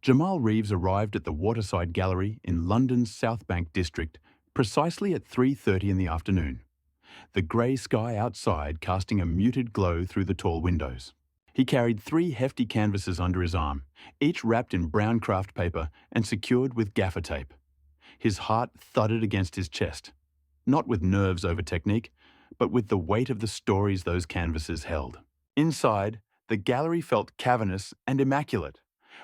Jamal Reeves arrived at the Waterside Gallery in London's South Bank district precisely at 3:30 in the afternoon, the grey sky outside casting a muted glow through the tall windows. He carried 3 hefty canvases under his arm, each wrapped in brown craft paper and secured with gaffer tape. His heart thudded against his chest, not with nerves over technique, but with the weight of the stories those canvases held. Inside, the gallery felt cavernous and immaculate.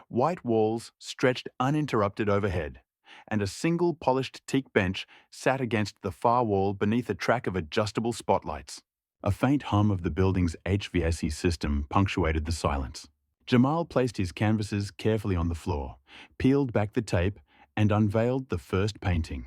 White walls stretched uninterrupted overhead, and a single polished teak bench sat against the far wall beneath a track of adjustable spotlights. A faint hum of the building's HVAC system punctuated the silence. Jamal placed his canvases carefully on the floor, peeled back the tape, and unveiled the first painting.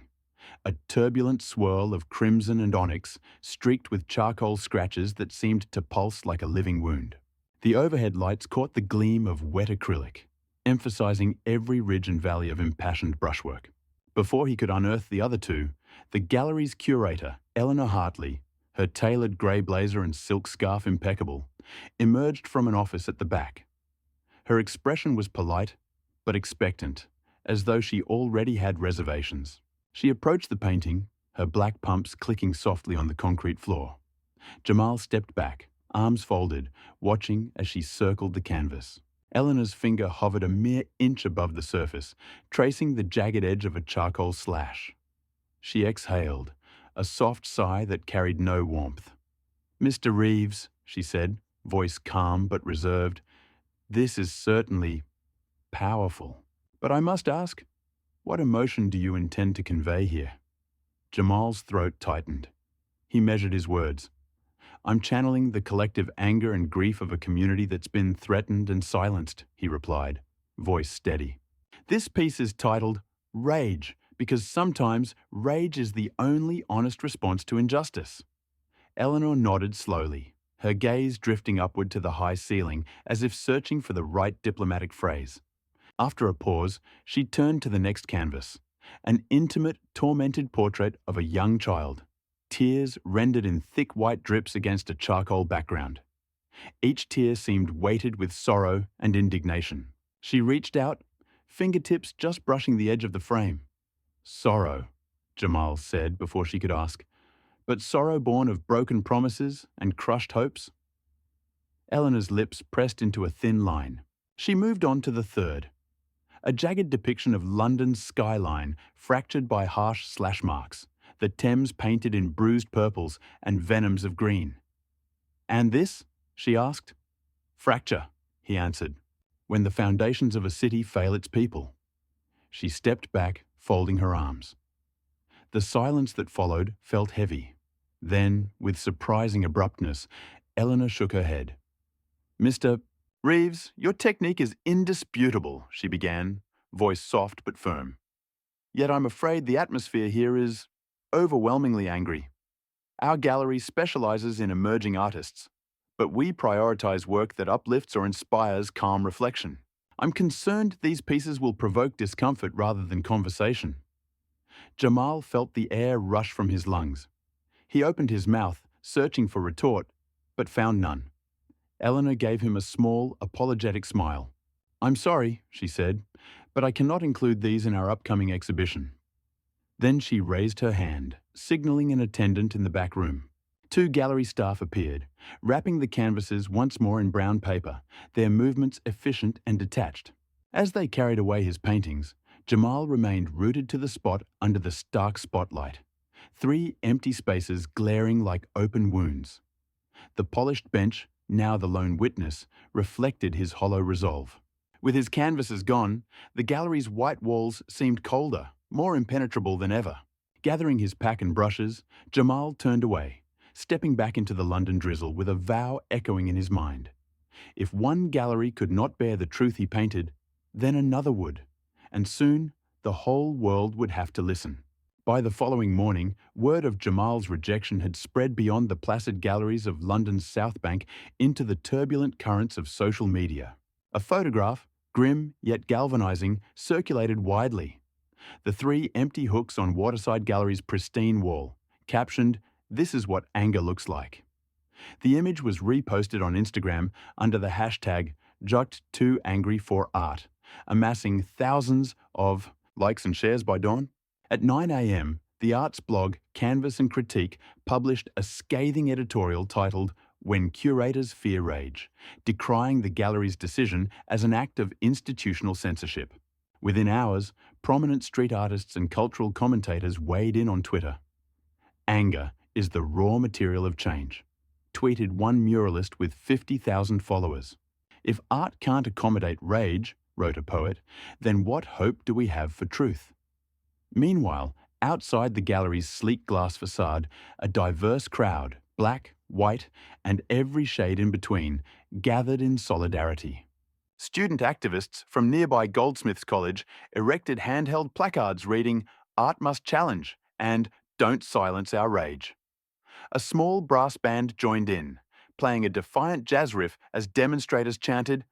A turbulent swirl of crimson and onyx, streaked with charcoal scratches that seemed to pulse like a living wound. The overhead lights caught the gleam of wet acrylic, emphasizing every ridge and valley of impassioned brushwork. Before he could unearth the other two, the gallery's curator, Eleanor Hartley, her tailored grey blazer and silk scarf impeccable, emerged from an office at the back. Her expression was polite, but expectant, as though she already had reservations. She approached the painting, her black pumps clicking softly on the concrete floor. Jamal stepped back, arms folded, watching as she circled the canvas. Eleanor's finger hovered a mere inch above the surface, tracing the jagged edge of a charcoal slash. She exhaled, a soft sigh that carried no warmth. "Mr. Reeves," she said, voice calm but reserved, "this is certainly powerful. But I must ask, what emotion do you intend to convey here?" Jamal's throat tightened. He measured his words. "I'm channeling the collective anger and grief of a community that's been threatened and silenced," he replied, voice steady. "This piece is titled Rage, because sometimes rage is the only honest response to injustice." Eleanor nodded slowly, her gaze drifting upward to the high ceiling as if searching for the right diplomatic phrase. After a pause, she turned to the next canvas, an intimate, tormented portrait of a young child, tears rendered in thick white drips against a charcoal background. Each tear seemed weighted with sorrow and indignation. She reached out, fingertips just brushing the edge of the frame. "Sorrow," Jamal said before she could ask, "but sorrow born of broken promises and crushed hopes?" Eleanor's lips pressed into a thin line. She moved on to the third, a jagged depiction of London's skyline fractured by harsh slash marks, the Thames painted in bruised purples and venoms of green. "And this?" she asked. "Fracture," he answered, "when the foundations of a city fail its people." She stepped back, folding her arms. The silence that followed felt heavy. Then, with surprising abruptness, Eleanor shook her head. "Mr. Reeves, your technique is indisputable," she began, voice soft but firm. "Yet I'm afraid the atmosphere here is overwhelmingly angry. Our gallery specializes in emerging artists, but we prioritize work that uplifts or inspires calm reflection. I'm concerned these pieces will provoke discomfort rather than conversation." Jamal felt the air rush from his lungs. He opened his mouth, searching for retort, but found none. Eleanor gave him a small, apologetic smile. "I'm sorry," she said, "but I cannot include these in our upcoming exhibition." Then she raised her hand, signaling an attendant in the back room. 2 gallery staff appeared, wrapping the canvases once more in brown paper, their movements efficient and detached. As they carried away his paintings, Jamal remained rooted to the spot under the stark spotlight, 3 empty spaces glaring like open wounds. The polished bench, now the lone witness, reflected his hollow resolve. With his canvases gone, the gallery's white walls seemed colder, more impenetrable than ever. Gathering his pack and brushes, Jamal turned away, stepping back into the London drizzle with a vow echoing in his mind. If one gallery could not bear the truth he painted, then another would, and soon the whole world would have to listen. By the following morning, word of Jamal's rejection had spread beyond the placid galleries of London's South Bank into the turbulent currents of social media. A photograph, grim yet galvanizing, circulated widely. The 3 empty hooks on Waterside Gallery's pristine wall, captioned, "This is what anger looks like." The image was reposted on Instagram under the hashtag #JuctTooAngryForArt, amassing thousands of likes and shares by dawn. At 9 a.m., the arts blog Canvas and Critique published a scathing editorial titled "When Curators Fear Rage," decrying the gallery's decision as an act of institutional censorship. Within hours, prominent street artists and cultural commentators weighed in on Twitter. "Anger is the raw material of change," tweeted one muralist with 50,000 followers. "If art can't accommodate rage," wrote a poet, "then what hope do we have for truth?" Meanwhile, outside the gallery's sleek glass facade, a diverse crowd, black, white, and every shade in between, gathered in solidarity. Student activists from nearby Goldsmiths College erected handheld placards reading "Art must challenge" and "Don't silence our rage." A small brass band joined in, playing a defiant jazz riff as demonstrators chanted,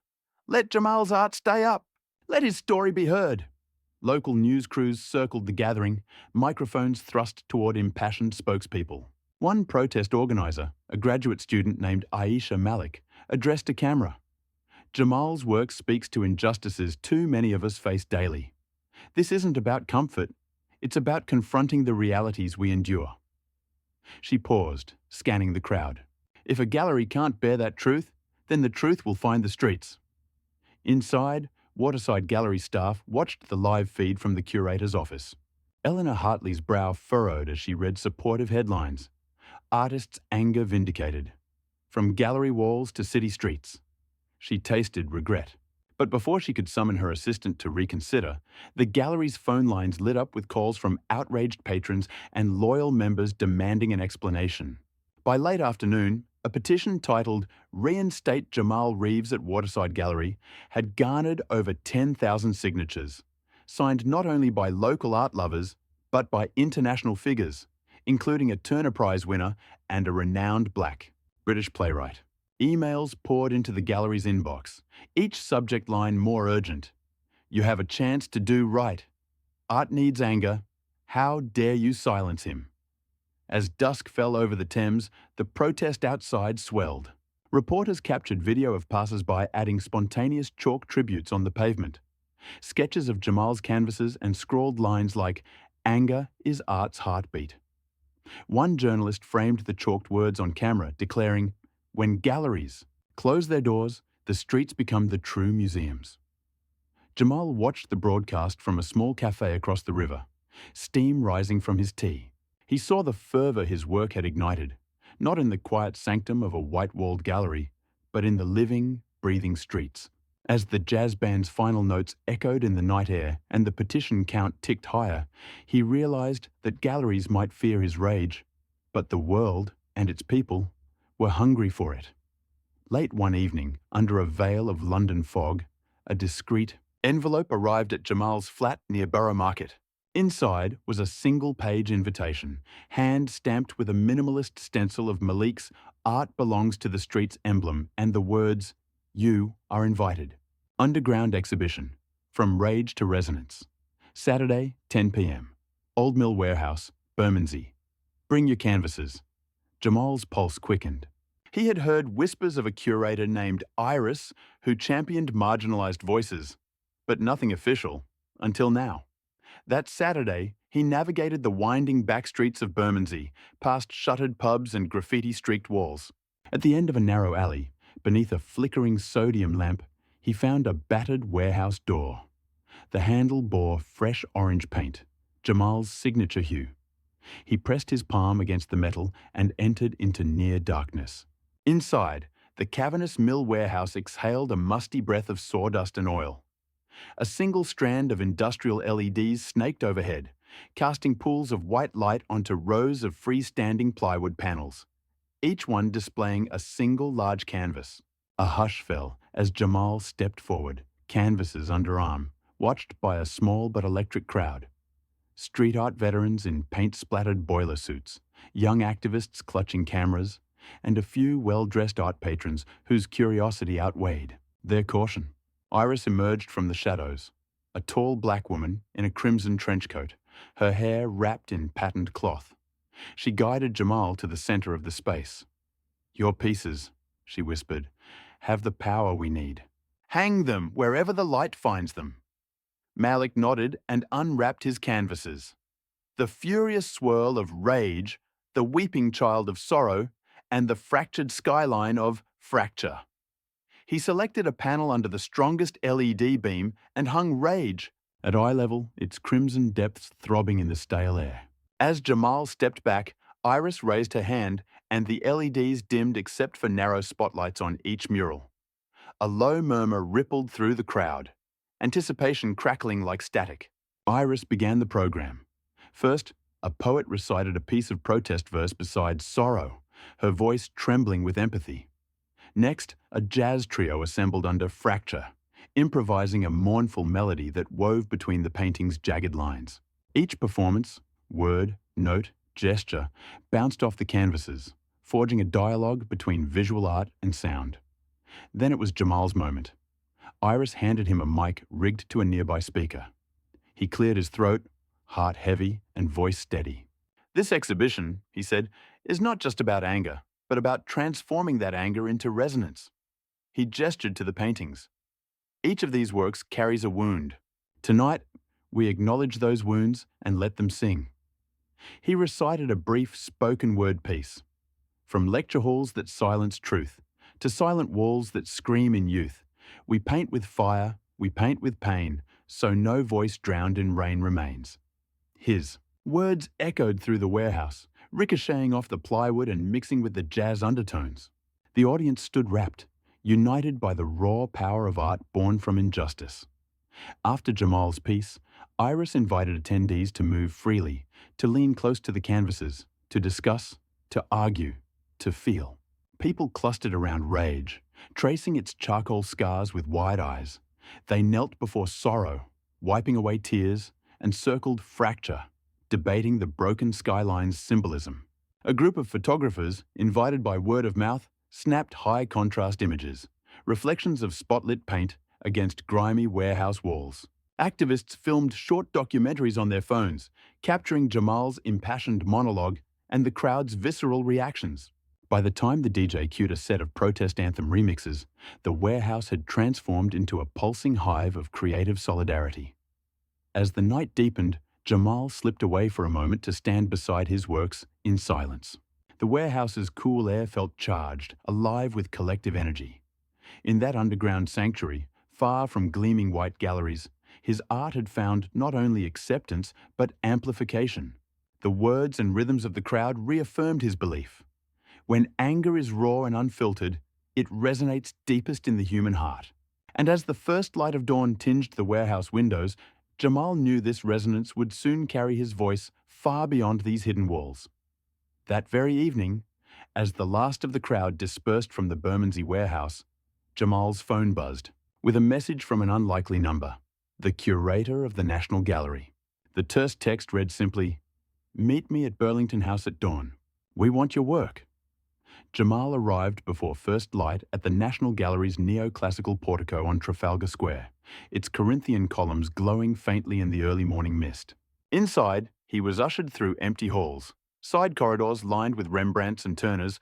"Let Jamal's art stay up! Let his story be heard!" Local news crews circled the gathering, microphones thrust toward impassioned spokespeople. One protest organizer, a graduate student named Aisha Malik, addressed a camera. "Jamal's work speaks to injustices too many of us face daily. This isn't about comfort, it's about confronting the realities we endure." She paused, scanning the crowd. If a gallery can't bear that truth, then the truth will find the streets. Inside, Waterside Gallery staff watched the live feed from the curator's office. Eleanor Hartley's brow furrowed as she read supportive headlines. "Artists' anger vindicated. From gallery walls to city streets." She tasted regret. But before she could summon her assistant to reconsider, the gallery's phone lines lit up with calls from outraged patrons and loyal members demanding an explanation. By late afternoon, a petition titled "Reinstate Jamal Reeves at Waterside Gallery" had garnered over 10,000 signatures, signed not only by local art lovers, but by international figures, including a Turner Prize winner and a renowned black British playwright. Emails poured into the gallery's inbox, each subject line more urgent. "You have a chance to do right. Art needs anger. How dare you silence him?" As dusk fell over the Thames, the protest outside swelled. Reporters captured video of passers-by adding spontaneous chalk tributes on the pavement. Sketches of Jamal's canvases and scrawled lines like, "Anger is art's heartbeat." One journalist framed the chalked words on camera, declaring, "When galleries close their doors, the streets become the true museums." Jamal watched the broadcast from a small cafe across the river, steam rising from his tea. He saw the fervour his work had ignited, not in the quiet sanctum of a white-walled gallery, but in the living, breathing streets. As the jazz band's final notes echoed in the night air and the petition count ticked higher, he realised that galleries might fear his rage, but the world and its people were hungry for it. Late one evening, under a veil of London fog, a discreet envelope arrived at Jamal's flat near Borough Market. Inside was a single-page invitation, hand-stamped with a minimalist stencil of Malik's "Art Belongs to the Streets" emblem and the words, "You are invited. Underground exhibition. From Rage to Resonance. Saturday, 10 p.m. Old Mill Warehouse, Bermondsey. Bring your canvases." Jamal's pulse quickened. He had heard whispers of a curator named Iris who championed marginalised voices, but nothing official, until now. That Saturday, he navigated the winding back streets of Bermondsey, past shuttered pubs and graffiti-streaked walls. At the end of a narrow alley, beneath a flickering sodium lamp, he found a battered warehouse door. The handle bore fresh orange paint, Jamal's signature hue. He pressed his palm against the metal and entered into near darkness. Inside, the cavernous mill warehouse exhaled a musty breath of sawdust and oil. A single strand of industrial LEDs snaked overhead, casting pools of white light onto rows of freestanding plywood panels, each one displaying a single large canvas. A hush fell as Jamal stepped forward, canvases under arm, watched by a small but electric crowd. Street art veterans in paint-splattered boiler suits, young activists clutching cameras, and a few well-dressed art patrons whose curiosity outweighed their caution. Iris emerged from the shadows, a tall black woman in a crimson trench coat, her hair wrapped in patterned cloth. She guided Jamal to the centre of the space. "Your pieces," she whispered, "have the power we need." Hang them wherever the light finds them. Malik nodded and unwrapped his canvases. The furious swirl of rage, the weeping child of sorrow, and the fractured skyline of fracture. He selected a panel under the strongest LED beam and hung rage at eye level, its crimson depths throbbing in the stale air. As Jamal stepped back, Iris raised her hand and the LEDs dimmed except for narrow spotlights on each mural. A low murmur rippled through the crowd, anticipation crackling like static. Iris began the program. First, a poet recited a piece of protest verse beside sorrow, her voice trembling with empathy. Next, a jazz trio assembled under fracture, improvising a mournful melody that wove between the painting's jagged lines. Each performance, word, note, gesture, bounced off the canvases, forging a dialogue between visual art and sound. Then it was Jamal's moment. Iris handed him a mic rigged to a nearby speaker. He cleared his throat, heart heavy and voice steady. "This exhibition," he said, "is not just about anger, but about transforming that anger into resonance." He gestured to the paintings. "Each of these works carries a wound. Tonight, we acknowledge those wounds and let them sing." He recited a brief spoken word piece. From lecture halls that silence truth, to silent walls that scream in youth, we paint with fire, we paint with pain, so no voice drowned in rain remains. His words echoed through the warehouse, ricocheting off the plywood and mixing with the jazz undertones. The audience stood rapt, united by the raw power of art born from injustice. After Jamal's piece, Iris invited attendees to move freely, to lean close to the canvases, to discuss, to argue, to feel. People clustered around rage, tracing its charcoal scars with wide eyes. They knelt before sorrow, wiping away tears, and circled fracture, debating the broken skyline's symbolism. A group of photographers, invited by word of mouth, snapped high-contrast images, reflections of spotlit paint against grimy warehouse walls. Activists filmed short documentaries on their phones, capturing Jamal's impassioned monologue and the crowd's visceral reactions. By the time the DJ cued a set of protest anthem remixes, the warehouse had transformed into a pulsing hive of creative solidarity. As the night deepened, Jamal slipped away for a moment to stand beside his works in silence. The warehouse's cool air felt charged, alive with collective energy. In that underground sanctuary, far from gleaming white galleries, his art had found not only acceptance, but amplification. The words and rhythms of the crowd reaffirmed his belief. When anger is raw and unfiltered, it resonates deepest in the human heart. And as the first light of dawn tinged the warehouse windows, Jamal knew this resonance would soon carry his voice far beyond these hidden walls. That very evening, as the last of the crowd dispersed from the Bermondsey warehouse, Jamal's phone buzzed, with a message from an unlikely number, the curator of the National Gallery. The terse text read simply, "Meet me at Burlington House at dawn. We want your work." Jamal arrived before first light at the National Gallery's neoclassical portico on Trafalgar Square, its Corinthian columns glowing faintly in the early morning mist. Inside, he was ushered through empty halls, side corridors lined with Rembrandts and Turners,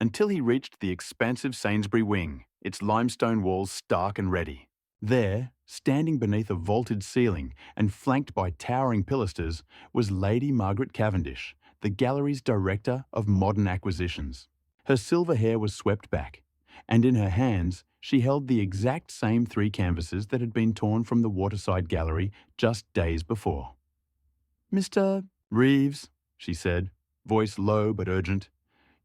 until he reached the expansive Sainsbury wing, its limestone walls stark and ready. There, standing beneath a vaulted ceiling and flanked by towering pilasters, was Lady Margaret Cavendish, the gallery's director of modern acquisitions. Her silver hair was swept back, and in her hands she held the exact same 3 canvases that had been torn from the Waterside Gallery just days before. "Mr. Reeves," she said, voice low but urgent,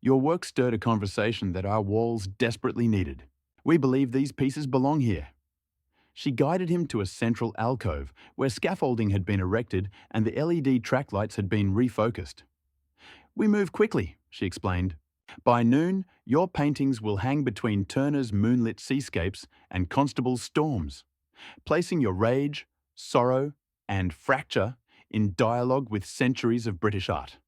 "your work stirred a conversation that our walls desperately needed. We believe these pieces belong here." She guided him to a central alcove where scaffolding had been erected and the LED track lights had been refocused. "We move quickly," she explained. "By noon, your paintings will hang between Turner's moonlit seascapes and Constable's storms, placing your rage, sorrow, and fracture in dialogue with centuries of British art."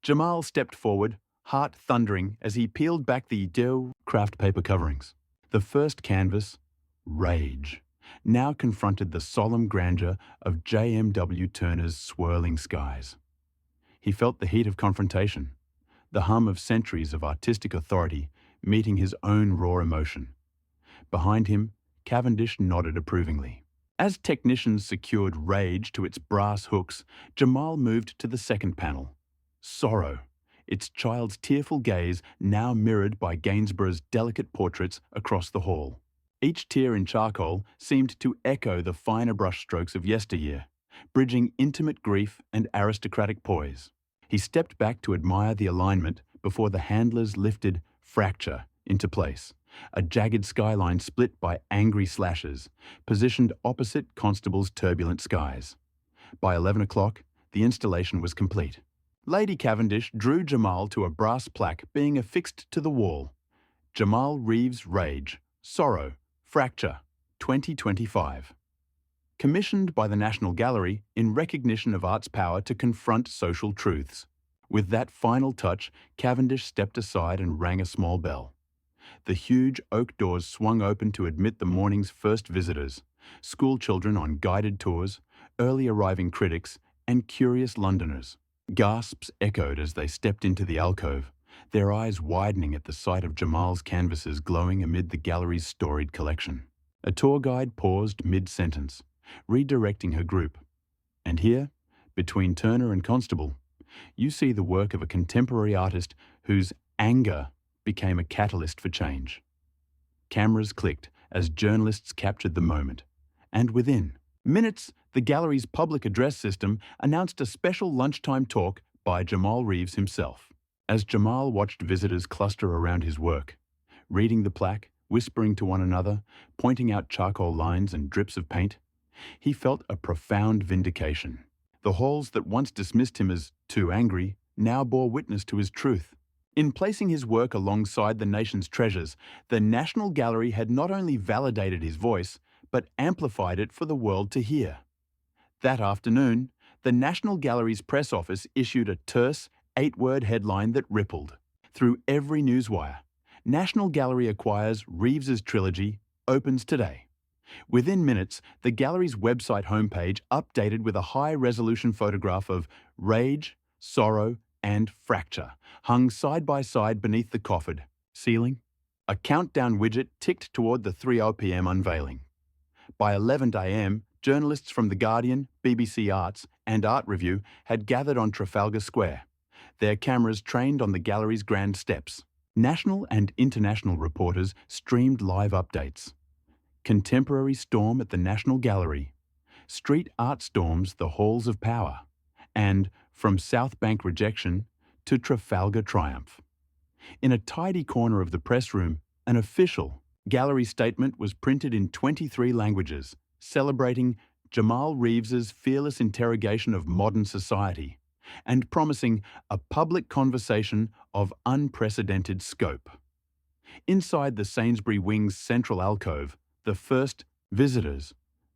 Jamal stepped forward, heart thundering as he peeled back the Deo craft paper coverings. The first canvas, Rage, now confronted the solemn grandeur of J.M.W. Turner's swirling skies. He felt the heat of confrontation, the hum of centuries of artistic authority meeting his own raw emotion. Behind him, Cavendish nodded approvingly. As technicians secured Rage to its brass hooks, Jamal moved to the second panel. Sorrow, its child's tearful gaze now mirrored by Gainsborough's delicate portraits across the hall. Each tear in charcoal seemed to echo the finer brushstrokes of yesteryear, bridging intimate grief and aristocratic poise. He stepped back to admire the alignment before the handlers lifted Fracture into place, a jagged skyline split by angry slashes, positioned opposite Constable's turbulent skies. By 11 o'clock, the installation was complete. Lady Cavendish drew Jamal to a brass plaque being affixed to the wall. Jamal Reeves' Rage, Sorrow, Fracture, 2025. Commissioned by the National Gallery in recognition of art's power to confront social truths. With that final touch, Cavendish stepped aside and rang a small bell. The huge oak doors swung open to admit the morning's first visitors, school children on guided tours, early arriving critics, and curious Londoners. Gasps echoed as they stepped into the alcove, their eyes widening at the sight of Jamal's canvases glowing amid the gallery's storied collection. A tour guide paused mid-sentence, redirecting her group. And here, between Turner and Constable, you see the work of a contemporary artist whose anger became a catalyst for change. Cameras clicked as journalists captured the moment. And within minutes, the gallery's public address system announced a special lunchtime talk by Jamal Reeves himself. As Jamal watched visitors cluster around his work, reading the plaque, whispering to one another, pointing out charcoal lines and drips of paint, he felt a profound vindication. The halls that once dismissed him as too angry now bore witness to his truth. In placing his work alongside the nation's treasures, the National Gallery had not only validated his voice, but amplified it for the world to hear. That afternoon, the National Gallery's press office issued a terse, 8-word headline that rippled through every newswire. National Gallery acquires Reeves's trilogy, opens today. Within minutes, the gallery's website homepage updated with a high-resolution photograph of Rage, Sorrow, and Fracture, hung side by side beneath the coffered ceiling. A countdown widget ticked toward the 3:00 p.m. unveiling. By 11 a.m., journalists from The Guardian, BBC Arts, and Art Review had gathered on Trafalgar Square, their cameras trained on the gallery's grand steps. National and international reporters streamed live updates. Contemporary storm at the National Gallery, street art storms the halls of power, and from South Bank rejection to Trafalgar triumph. In a tidy corner of the press room, an official gallery statement was printed in 23 languages, celebrating Jamal Reeves's fearless interrogation of modern society and promising a public conversation of unprecedented scope. Inside the Sainsbury Wing's central alcove, the first visitors,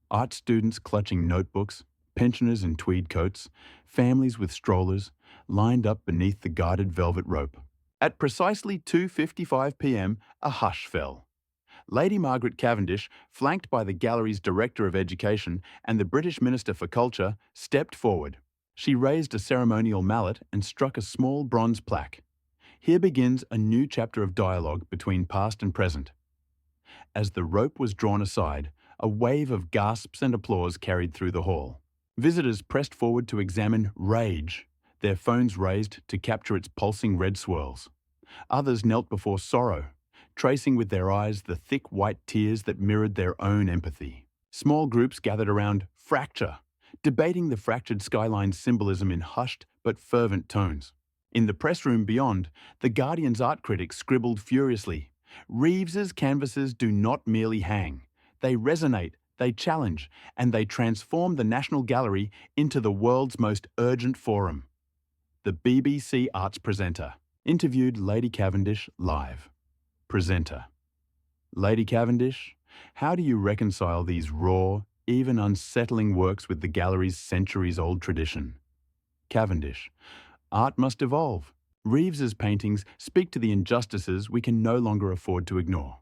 art students clutching notebooks, pensioners in tweed coats, families with strollers, lined up beneath the guarded velvet rope. At precisely 2:55 p.m, a hush fell. Lady Margaret Cavendish, flanked by the gallery's Director of Education and the British Minister for Culture, stepped forward. She raised a ceremonial mallet and struck a small bronze plaque. Here begins a new chapter of dialogue between past and present. As the rope was drawn aside, a wave of gasps and applause carried through the hall. Visitors pressed forward to examine Rage, their phones raised to capture its pulsing red swirls. Others knelt before Sorrow, tracing with their eyes the thick white tears that mirrored their own empathy. Small groups gathered around Fracture, debating the fractured skyline's symbolism in hushed but fervent tones. In the press room beyond, the Guardian's art critics scribbled furiously, "Reeves's canvases do not merely hang. They resonate, they challenge, and they transform the National Gallery into the world's most urgent forum." The BBC Arts presenter interviewed Lady Cavendish live. Presenter: Lady Cavendish, how do you reconcile these raw, even unsettling works with the gallery's centuries-old tradition? Cavendish: art must evolve. Reeves's paintings speak to the injustices we can no longer afford to ignore.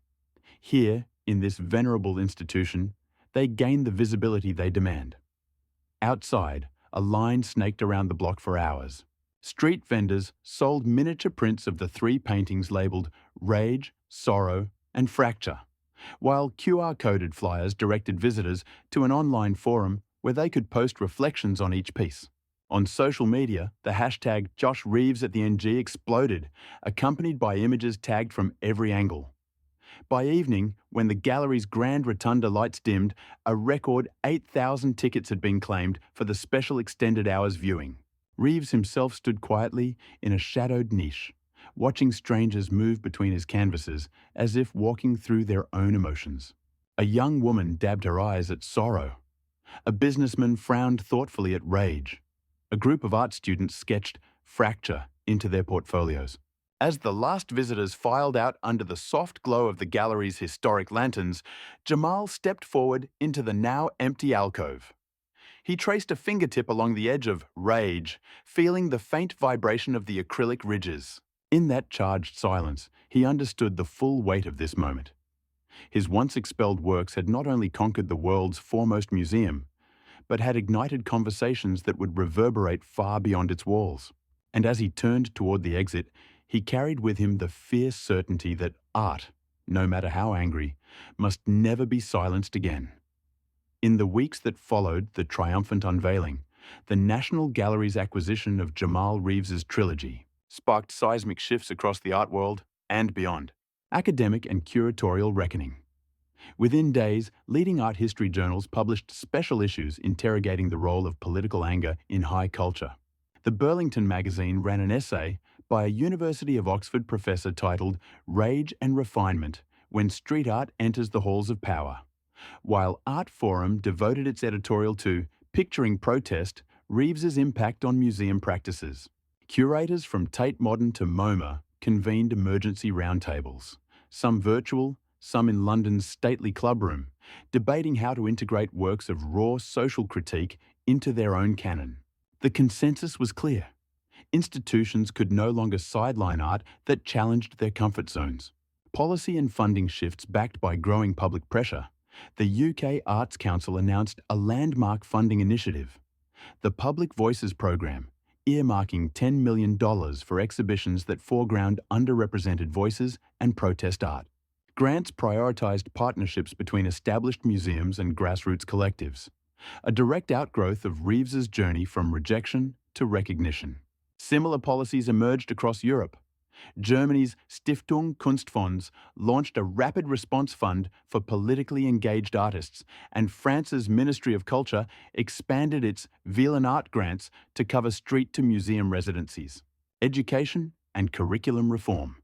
Here, in this venerable institution, they gain the visibility they demand. Outside, a line snaked around the block for hours. Street vendors sold miniature prints of the 3 paintings labelled Rage, Sorrow, and Fracture, while QR-coded flyers directed visitors to an online forum where they could post reflections on each piece. On social media, the hashtag #JoshReeves@the-NG exploded, accompanied by images tagged from every angle. By evening, when the gallery's grand rotunda lights dimmed, a record 8,000 tickets had been claimed for the special extended hours viewing. Reeves himself stood quietly in a shadowed niche, watching strangers move between his canvases as if walking through their own emotions. A young woman dabbed her eyes at sorrow. A businessman frowned thoughtfully at rage. A group of art students sketched fracture into their portfolios. As the last visitors filed out under the soft glow of the gallery's historic lanterns, Jamal stepped forward into the now empty alcove. He traced a fingertip along the edge of rage, feeling the faint vibration of the acrylic ridges. In that charged silence, he understood the full weight of this moment. His once expelled works had not only conquered the world's foremost museum, but had ignited conversations that would reverberate far beyond its walls. And as he turned toward the exit, he carried with him the fierce certainty that art, no matter how angry, must never be silenced again. In the weeks that followed the triumphant unveiling, the National Gallery's acquisition of Jamal Reeves's trilogy sparked seismic shifts across the art world and beyond. Academic and curatorial reckoning. Within days, leading art history journals published special issues interrogating the role of political anger in high culture. The Burlington magazine ran an essay by a University of Oxford professor titled Rage and Refinement: When Street Art Enters the Halls of Power, while Art Forum devoted its editorial to Picturing Protest, Reeves's Impact on Museum Practices. Curators from Tate Modern to MoMA convened emergency roundtables, some virtual, some in London's stately clubroom, debating how to integrate works of raw social critique into their own canon. The consensus was clear. Institutions could no longer sideline art that challenged their comfort zones. Policy and funding shifts backed by growing public pressure, the UK Arts Council announced a landmark funding initiative, the Public Voices Programme, earmarking $10 million for exhibitions that foreground underrepresented voices and protest art. Grants prioritised partnerships between established museums and grassroots collectives, a direct outgrowth of Reeves's journey from rejection to recognition. Similar policies emerged across Europe. Germany's Stiftung Kunstfonds launched a rapid response fund for politically engaged artists, and France's Ministry of Culture expanded its Ville en Art grants to cover street-to-museum residencies, education and curriculum reform.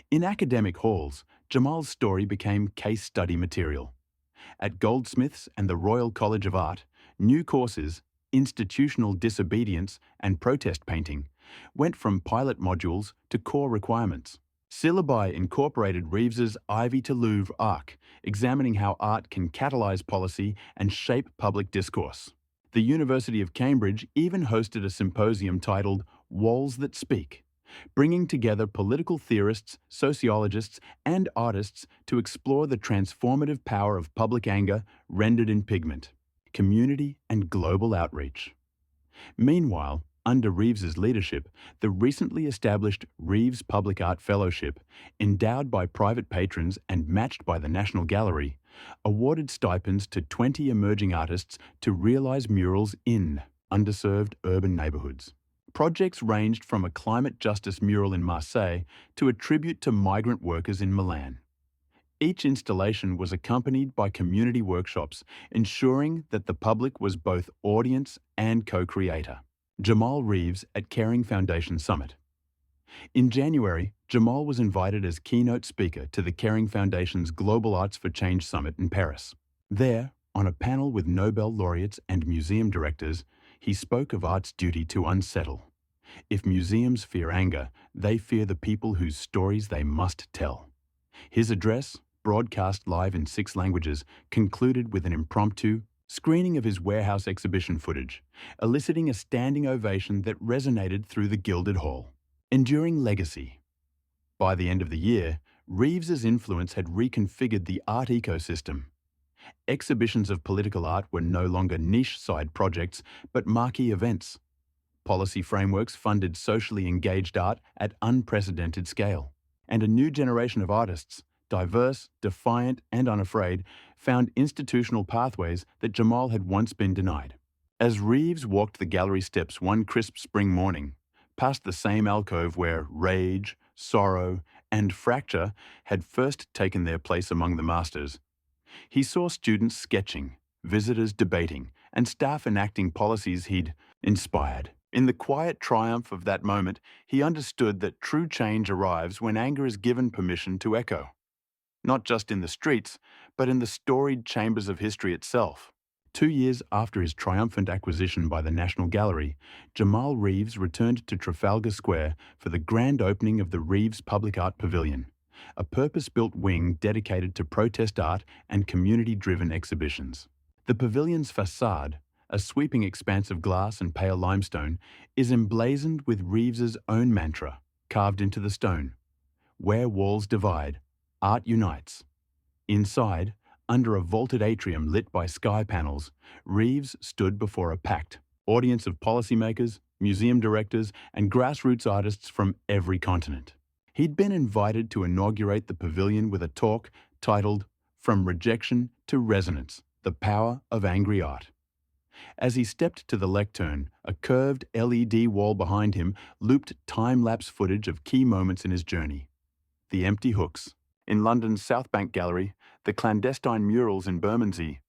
In academic halls, Jamal's story became case study material. At Goldsmiths and the Royal College of Art, new courses, Institutional Disobedience and Protest Painting, went from pilot modules to core requirements. Syllabi incorporated Reeves's Ivy to Louvre arc, examining how art can catalyse policy and shape public discourse. The University of Cambridge even hosted a symposium titled Walls That Speak, bringing together political theorists, sociologists, and artists to explore the transformative power of public anger rendered in pigment, community, and global outreach. Meanwhile, under Reeves's leadership, the recently established Reeves Public Art Fellowship, endowed by private patrons and matched by the National Gallery, awarded stipends to 20 emerging artists to realise murals in underserved urban neighbourhoods. Projects ranged from a climate justice mural in Marseille to a tribute to migrant workers in Milan. Each installation was accompanied by community workshops, ensuring that the public was both audience and co-creator. Jamal Reeves at Kering Foundation Summit. In January, Jamal was invited as keynote speaker to the Kering Foundation's Global Arts for Change Summit in Paris. There, on a panel with Nobel laureates and museum directors, he spoke of art's duty to unsettle. If museums fear anger, they fear the people whose stories they must tell. His address, broadcast live in 6 languages, concluded with an impromptu screening of his warehouse exhibition footage, eliciting a standing ovation that resonated through the Gilded Hall. Enduring legacy. By the end of the year, Reeves's influence had reconfigured the art ecosystem. Exhibitions of political art were no longer niche side projects, but marquee events. Policy frameworks funded socially engaged art at unprecedented scale. And a new generation of artists, diverse, defiant, and unafraid, found institutional pathways that Jamal had once been denied. As Reeves walked the gallery steps one crisp spring morning, past the same alcove where rage, sorrow, and fracture had first taken their place among the masters, he saw students sketching, visitors debating, and staff enacting policies he'd inspired. In the quiet triumph of that moment, he understood that true change arrives when anger is given permission to echo, not just in the streets, but in the storied chambers of history itself. 2 years after his triumphant acquisition by the National Gallery, Jamal Reeves returned to Trafalgar Square for the grand opening of the Reeves Public Art Pavilion, a purpose-built wing dedicated to protest art and community-driven exhibitions. The pavilion's facade, a sweeping expanse of glass and pale limestone, is emblazoned with Reeves's own mantra, carved into the stone: "Where walls divide, art unites." Inside, under a vaulted atrium lit by sky panels, Reeves stood before a packed audience of policymakers, museum directors, and grassroots artists from every continent. He'd been invited to inaugurate the pavilion with a talk titled "From Rejection to Resonance: The Power of Angry Art." As he stepped to the lectern, a curved LED wall behind him looped time-lapse footage of key moments in his journey. The empty hooks in London's South Bank Gallery, the clandestine murals in Bermondsey,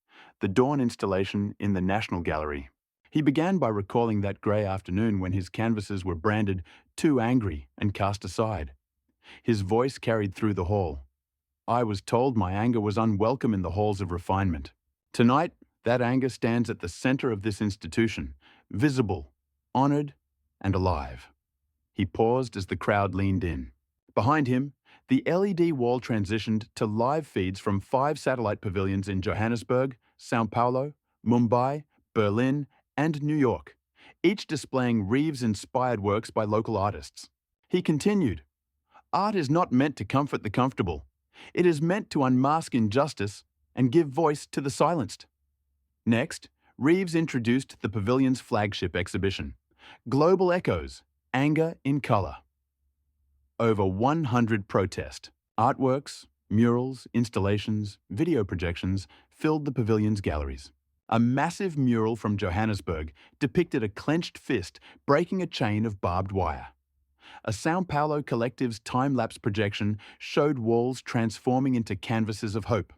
the Dawn installation in the National Gallery. He began by recalling that grey afternoon when his canvases were branded "too angry" and cast aside. His voice carried through the hall. "I was told my anger was unwelcome in the halls of refinement. Tonight, that anger stands at the centre of this institution, visible, honoured, and alive." He paused as the crowd leaned in. Behind him, the LED wall transitioned to live feeds from 5 satellite pavilions in Johannesburg, São Paulo, Mumbai, Berlin, and New York, each displaying Reeves-inspired works by local artists. He continued, "Art is not meant to comfort the comfortable. It is meant to unmask injustice and give voice to the silenced." Next, Reeves introduced the pavilion's flagship exhibition, Global Echoes: Anger in Colour. Over 100 protest artworks, murals, installations, video projections filled the pavilion's galleries. A massive mural from Johannesburg depicted a clenched fist breaking a chain of barbed wire. A São Paulo collective's time-lapse projection showed walls transforming into canvases of hope.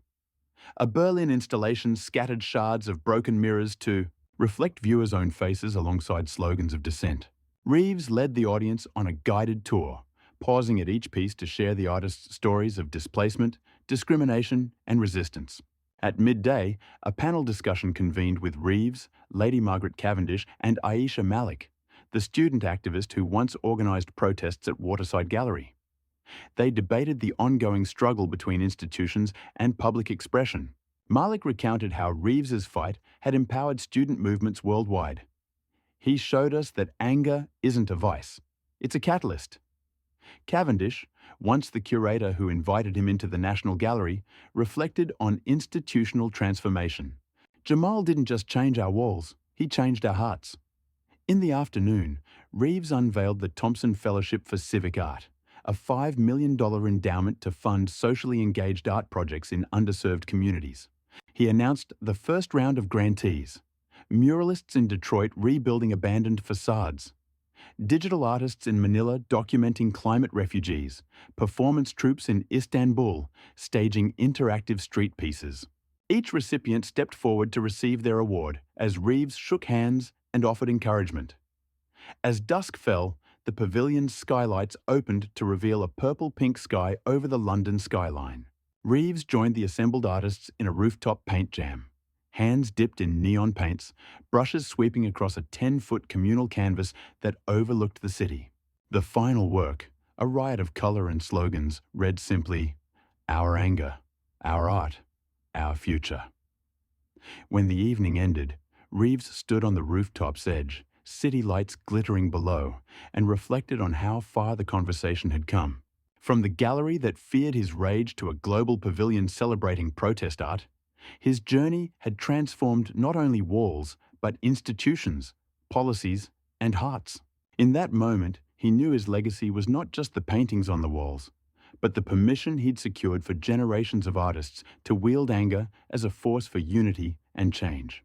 A Berlin installation scattered shards of broken mirrors to reflect viewers' own faces alongside slogans of dissent. Reeves led the audience on a guided tour, pausing at each piece to share the artist's stories of displacement, discrimination, and resistance. At midday, a panel discussion convened with Reeves, Lady Margaret Cavendish, and Aisha Malik, the student activist who once organised protests at Waterside Gallery. They debated the ongoing struggle between institutions and public expression. Malik recounted how Reeves's fight had empowered student movements worldwide. "He showed us that anger isn't a vice, it's a catalyst." Cavendish, once the curator who invited him into the National Gallery, reflected on institutional transformation. "Jamal didn't just change our walls, he changed our hearts." In the afternoon, Reeves unveiled the Thompson Fellowship for Civic Art, a $5 million endowment to fund socially engaged art projects in underserved communities. He announced the first round of grantees: muralists in Detroit rebuilding abandoned facades, digital artists in Manila documenting climate refugees, performance troupes in Istanbul staging interactive street pieces. Each recipient stepped forward to receive their award as Reeves shook hands and offered encouragement. As dusk fell, the pavilion's skylights opened to reveal a purple-pink sky over the London skyline. Reeves joined the assembled artists in a rooftop paint jam. Hands dipped in neon paints, brushes sweeping across a 10-foot communal canvas that overlooked the city. The final work, a riot of colour and slogans, read simply, "Our anger, our art, our future." When the evening ended, Reeves stood on the rooftop's edge, city lights glittering below, and reflected on how far the conversation had come. From the gallery that feared his rage to a global pavilion celebrating protest art, his journey had transformed not only walls, but institutions, policies, and hearts. In that moment, he knew his legacy was not just the paintings on the walls, but the permission he'd secured for generations of artists to wield anger as a force for unity and change.